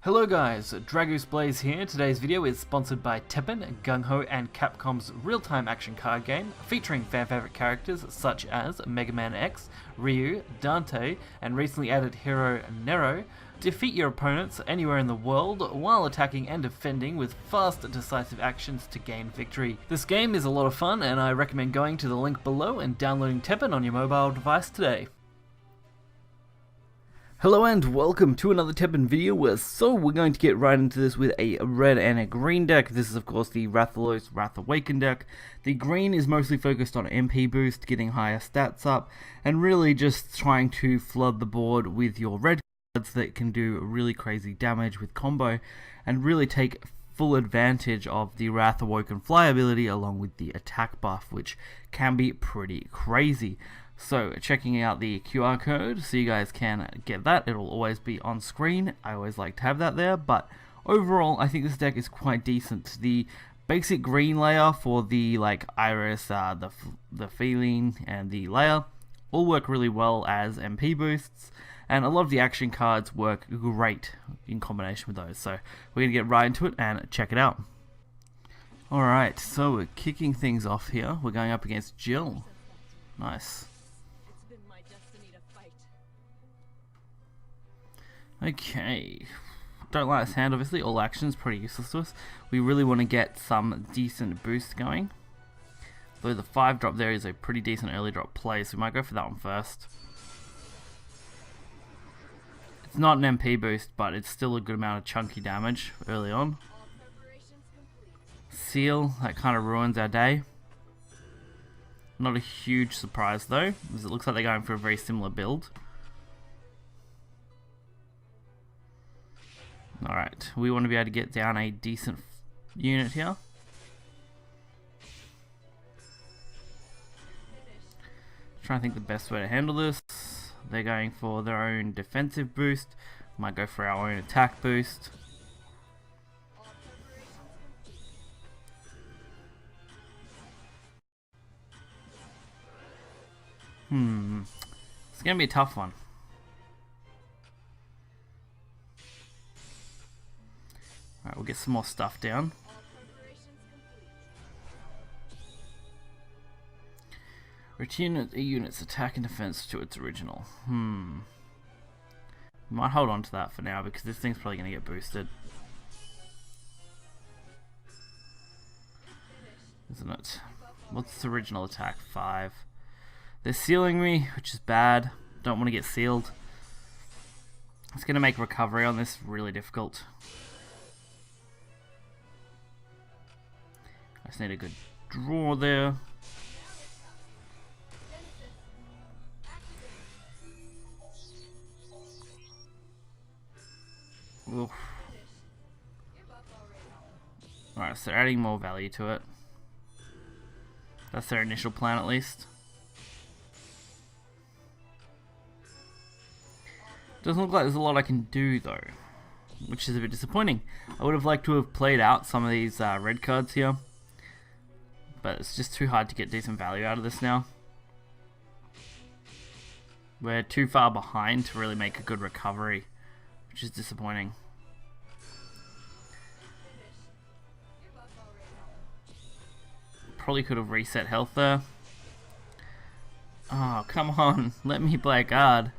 Hello guys, Dragoose Blaze here. Today's video is sponsored by Teppen, Gung Ho and Capcom's real-time action card game featuring fan favorite characters such as Mega Man X, Ryu, Dante, and recently added hero Nero. Defeat your opponents anywhere in the world while attacking and defending with fast, decisive actions to gain victory. This game is a lot of fun and I recommend going to the link below and downloading Teppen on your mobile device today. Hello and welcome to another Teppen video. So we're going to get right into this with a red and a green deck. This is of course the Rathalos Awoken deck. The green is mostly focused on MP boost, getting higher stats up, and really just trying to flood the board with your red cards that can do really crazy damage with combo, and really take full advantage of the Awoken fly ability along with the attack buff, which can be pretty crazy. So checking out the QR code so you guys can get that. It'll always be on screen. I always like to have that there, but overall I think this deck is quite decent. The basic green layer for the Iris, the Feeling and the layer all work really well as MP boosts, and a lot of the action cards work great in combination with those. So we're gonna get right into it and check it out. Alright, so we're kicking things off here. We're going up against Jill. Nice. Okay, don't like this hand obviously. All actions pretty useless to us. We really want to get some decent boost going. Though the 5 drop there is a pretty decent early drop play, so we might go for that one first. It's not an MP boost, but it's still a good amount of chunky damage early on. Seal, that kind of ruins our day. Not a huge surprise though, because it looks like they're going for a very similar build. Alright, we want to be able to get down a decent unit here. Trying to think the best way to handle this. They're going for their own defensive boost. Might go for our own attack boost. It's going to be a tough one. Alright, we'll get some more stuff down. Return a unit's attack and defense to its original. We might hold on to that for now because this thing's probably going to get boosted. Isn't it? What's its original attack? 5. They're sealing me, which is bad. Don't want to get sealed. It's going to make recovery on this really difficult. I just need a good draw there. Oof. Alright, so they're adding more value to it. That's their initial plan at least. Doesn't look like there's a lot I can do though, which is a bit disappointing. I would have liked to have played out some of these red cards here, but it's just too hard to get decent value out of this now. We're too far behind to really make a good recovery, which is disappointing. Probably could have reset health there. Oh, come on, let me play a card.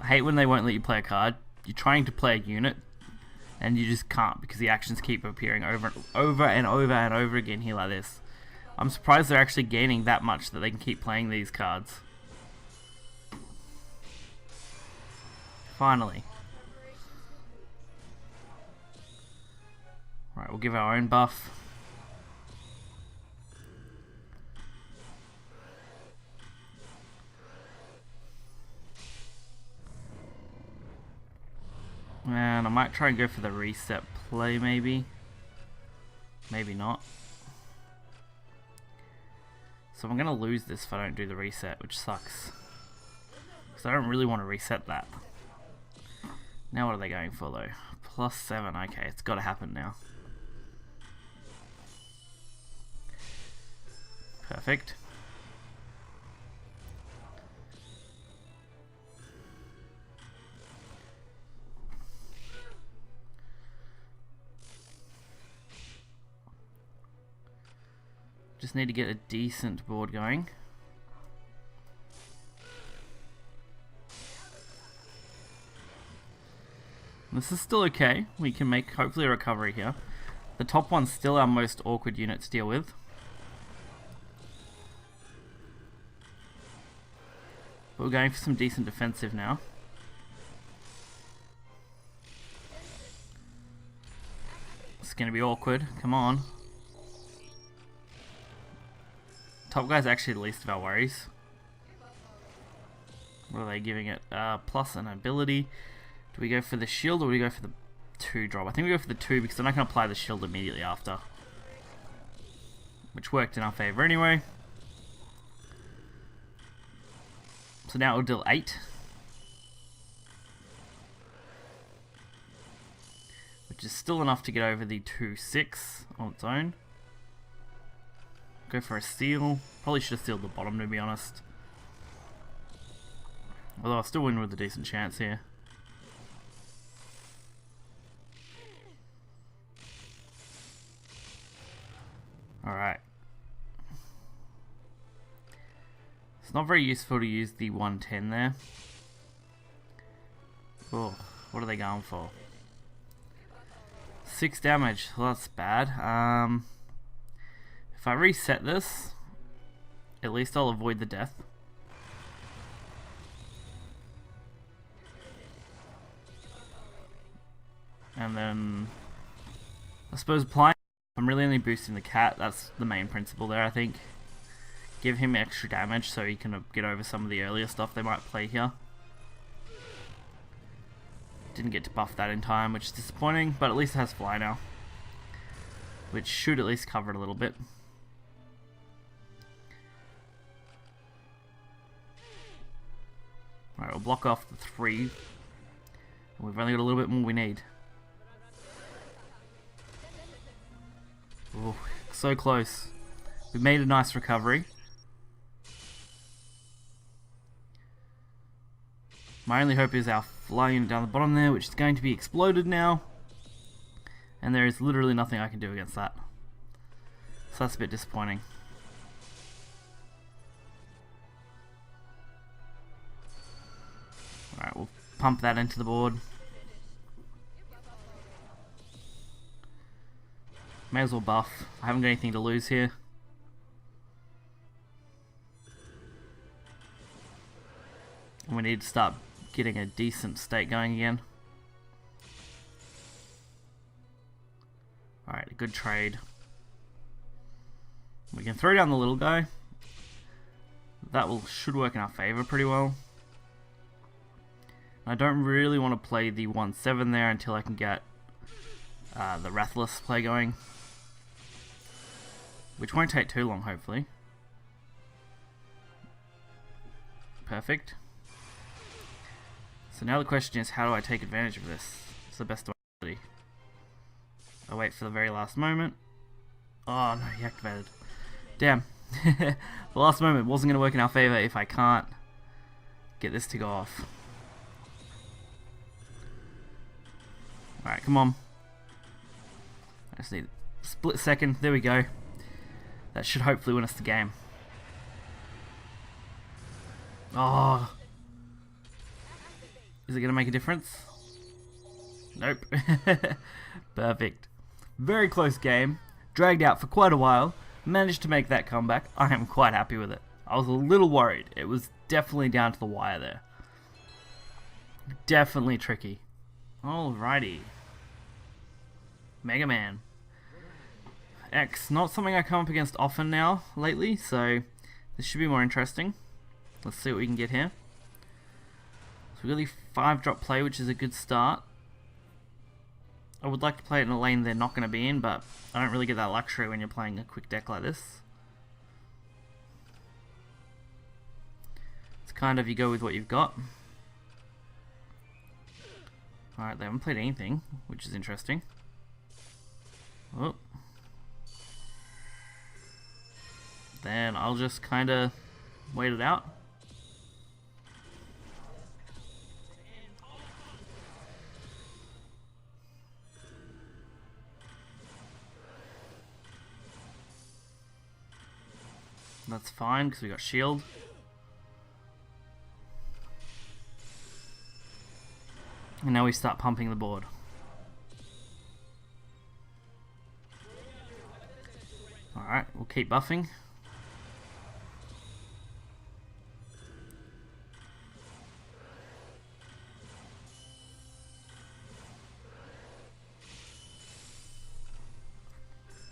I hate when they won't let you play a card. You're trying to play a unit and you just can't because the actions keep appearing over and over again here like this. I'm surprised they're actually gaining that much that they can keep playing these cards. Finally. Right, we'll give our own buff. And I might try and go for the reset play maybe. Maybe not. So I'm going to lose this if I don't do the reset, which sucks. Because I don't really want to reset that. Now what are they going for though? +7, okay, it's got to happen now. Perfect. Just need to get a decent board going. This is still okay. We can make hopefully a recovery here. The top one's still our most awkward unit to deal with. But we're going for some decent defensive now. It's going to be awkward. Come on. Top guy's actually the least of our worries. What are they giving it? Plus an ability. Do we go for the shield or do we go for the 2 drop? I think we go for the 2 because then I can apply the shield immediately after. Which worked in our favor anyway. So now it will deal 8. Which is still enough to get over the 2-6 on its own. Go for a steal. Probably should have sealed the bottom, to be honest. Although I'll still win with a decent chance here. Alright. It's not very useful to use the 110 there. Oh, what are they going for? 6 damage. Well, that's bad. If I reset this, at least I'll avoid the death. And then I suppose applying, I'm really only boosting the cat. That's the main principle there, I think. Give him extra damage so he can get over some of the earlier stuff they might play here. Didn't get to buff that in time, which is disappointing, but at least it has fly now, which should at least cover it a little bit. Alright, we'll block off the 3. We've only got a little bit more we need. Oh, so close. We've made a nice recovery. My only hope is our fly unit down the bottom there, which is going to be exploded now. And there is literally nothing I can do against that. So that's a bit disappointing. Alright, we'll pump that into the board. May as well buff. I haven't got anything to lose here. And we need to start getting a decent state going again. Alright, a good trade. We can throw down the little guy. That should work in our favor pretty well. I don't really want to play the 1-7 there until I can get the Rathalos play going. Which won't take too long, hopefully. Perfect. So now the question is, how do I take advantage of this? It's the best ability. I wait for the very last moment. Oh no, he activated. Damn. The last moment wasn't going to work in our favor if I can't get this to go off. Alright, come on. I just need a split second. There we go. That should hopefully win us the game. Oh. Is it going to make a difference? Nope. Perfect. Very close game. Dragged out for quite a while. Managed to make that comeback. I am quite happy with it. I was a little worried. It was definitely down to the wire there. Definitely tricky. Alrighty. Mega Man. X. Not something I come up against often now, lately, so this should be more interesting. Let's see what we can get here. So we've got the 5-drop play, which is a good start. I would like to play it in a lane they're not going to be in, but I don't really get that luxury when you're playing a quick deck like this. It's kind of you go with what you've got. Alright, they haven't played anything, which is interesting. Oh. Then I'll just kind of wait it out. That's fine, because we got shield. And now we start pumping the board. Alright, we'll keep buffing.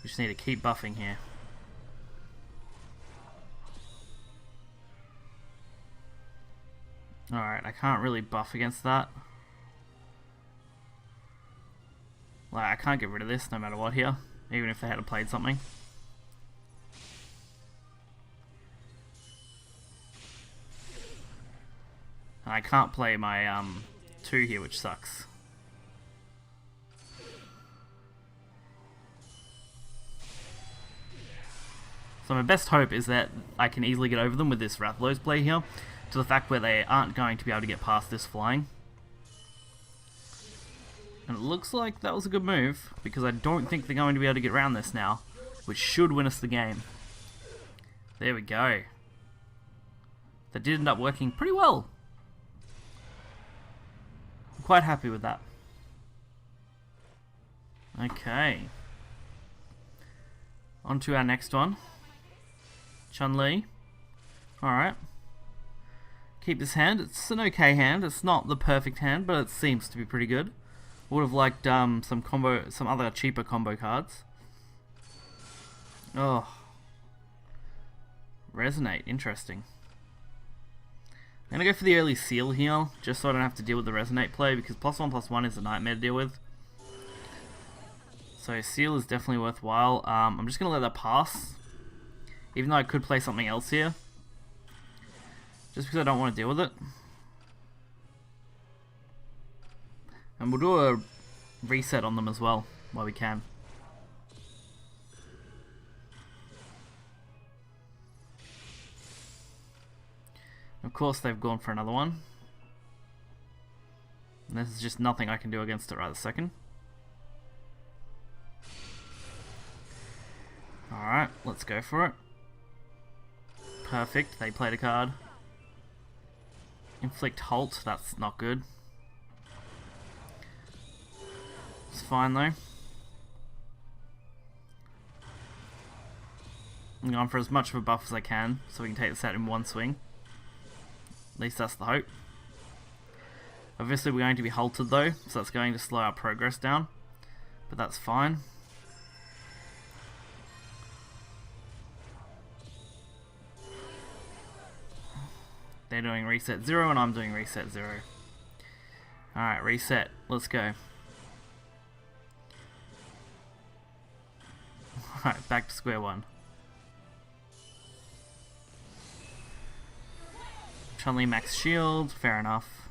We just need to keep buffing here. Alright, I can't really buff against that. Like, I can't get rid of this no matter what here, even if they had played something. And I can't play my 2 here, which sucks. So my best hope is that I can easily get over them with this Rathalos play here, to the fact where they aren't going to be able to get past this flying. And it looks like that was a good move, because I don't think they're going to be able to get around this now, which should win us the game. There we go. That did end up working pretty well. I'm quite happy with that. Okay. On to our next one. Chun-Li. Alright. Keep this hand. It's an okay hand. It's not the perfect hand, but it seems to be pretty good. Would have liked some other cheaper combo cards. Oh. Resonate. Interesting. I'm going to go for the early seal here, just so I don't have to deal with the Resonate play, because +1/+1 is a nightmare to deal with. So seal is definitely worthwhile. I'm just going to let that pass, even though I could play something else here, just because I don't want to deal with it. And we'll do a reset on them as well, while we can. Of course they've gone for another one. And this is just nothing I can do against it right this second. Alright, let's go for it. Perfect, they played a card. Inflict Halt, that's not good. It's fine though. I'm going for as much of a buff as I can, so we can take this out in one swing. At least that's the hope. Obviously we're going to be halted though, so that's going to slow our progress down. But that's fine. They're doing reset 0 and I'm doing reset 0. Alright, reset. Let's go. Alright, back to square one. Chun-Li max shield, fair enough.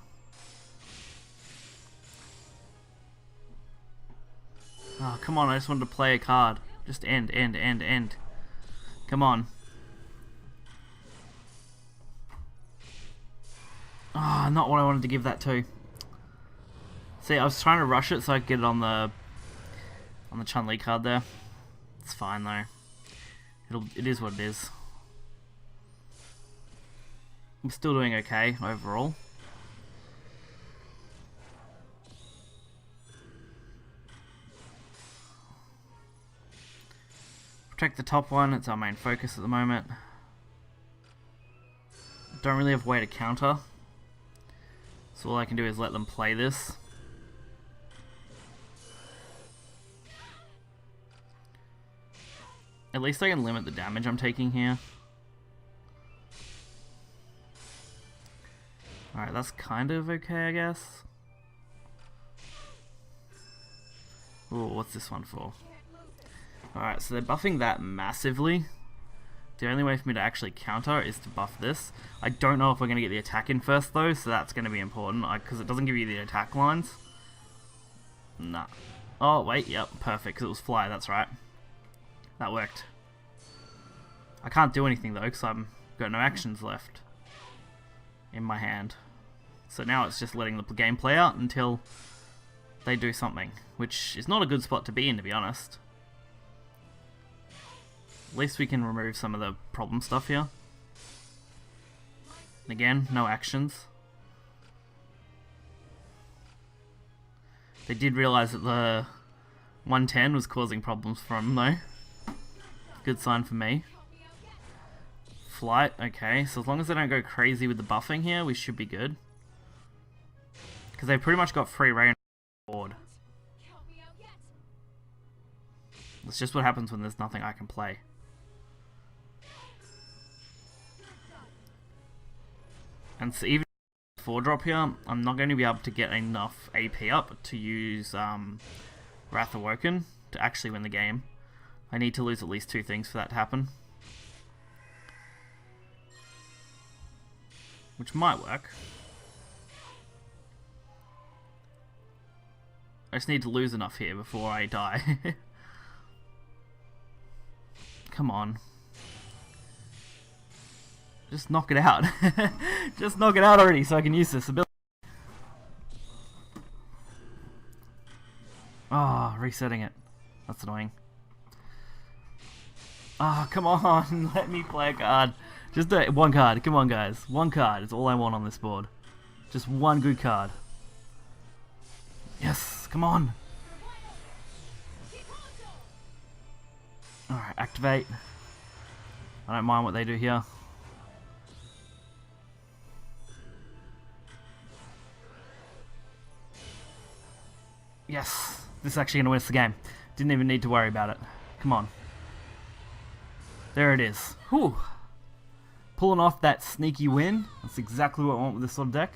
Oh, come on, I just wanted to play a card. Just end. Come on. Ah, oh, not what I wanted to give that to. See, I was trying to rush it so I could get it on the Chun-Li card there. It's fine though. It is what it is. I'm still doing okay overall. Protect the top one, it's our main focus at the moment. Don't really have a way to counter, so all I can do is let them play this. At least I can limit the damage I'm taking here. Alright, that's kind of okay, I guess. Ooh, what's this one for? Alright, so they're buffing that massively. The only way for me to actually counter is to buff this. I don't know if we're going to get the attack in first though, so that's going to be important, because it doesn't give you the attack lines. Nah. Oh, wait, yep, perfect, because it was fly, that's right. That worked. I can't do anything though, because I've got no actions left in my hand. So now it's just letting the game play out until they do something, which is not a good spot to be in, to be honest. At least we can remove some of the problem stuff here. And again, no actions. They did realize that the 110 was causing problems for him though. Good sign for me. Flight, okay, so as long as they don't go crazy with the buffing here, we should be good. Because they've pretty much got free reign on the board. That's just what happens when there's nothing I can play. And so even 4-drop here, I'm not going to be able to get enough AP up to use Wrath Awoken to actually win the game. I need to lose at least 2 things for that to happen. Which might work. I just need to lose enough here before I die. Come on. Just knock it out. Just knock it out already so I can use this ability. Ah, oh, resetting it. That's annoying. Ah, oh, come on. Let me play a card. Just one card. Come on, guys. One card is all I want on this board. Just one good card. Yes, come on. Alright, activate. I don't mind what they do here. Yes, this is actually going to win us the game. Didn't even need to worry about it. Come on. There it is. Whew. Pulling off that sneaky win. That's exactly what I want with this sort of deck.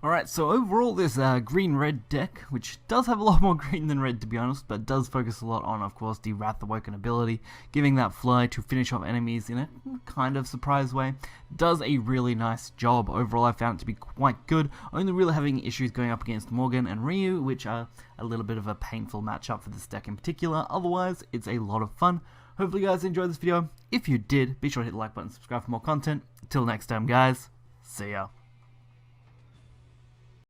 Alright, so overall this green-red deck, which does have a lot more green than red to be honest, but does focus a lot on, of course, the Wrath Awoken ability, giving that fly to finish off enemies in a kind of surprise way. Does a really nice job. Overall I found it to be quite good, only really having issues going up against Morgan and Ryu, which are a little bit of a painful matchup for this deck in particular. Otherwise, it's a lot of fun. Hopefully you guys enjoyed this video. If you did, be sure to hit the like button and subscribe for more content. Until next time guys, see ya.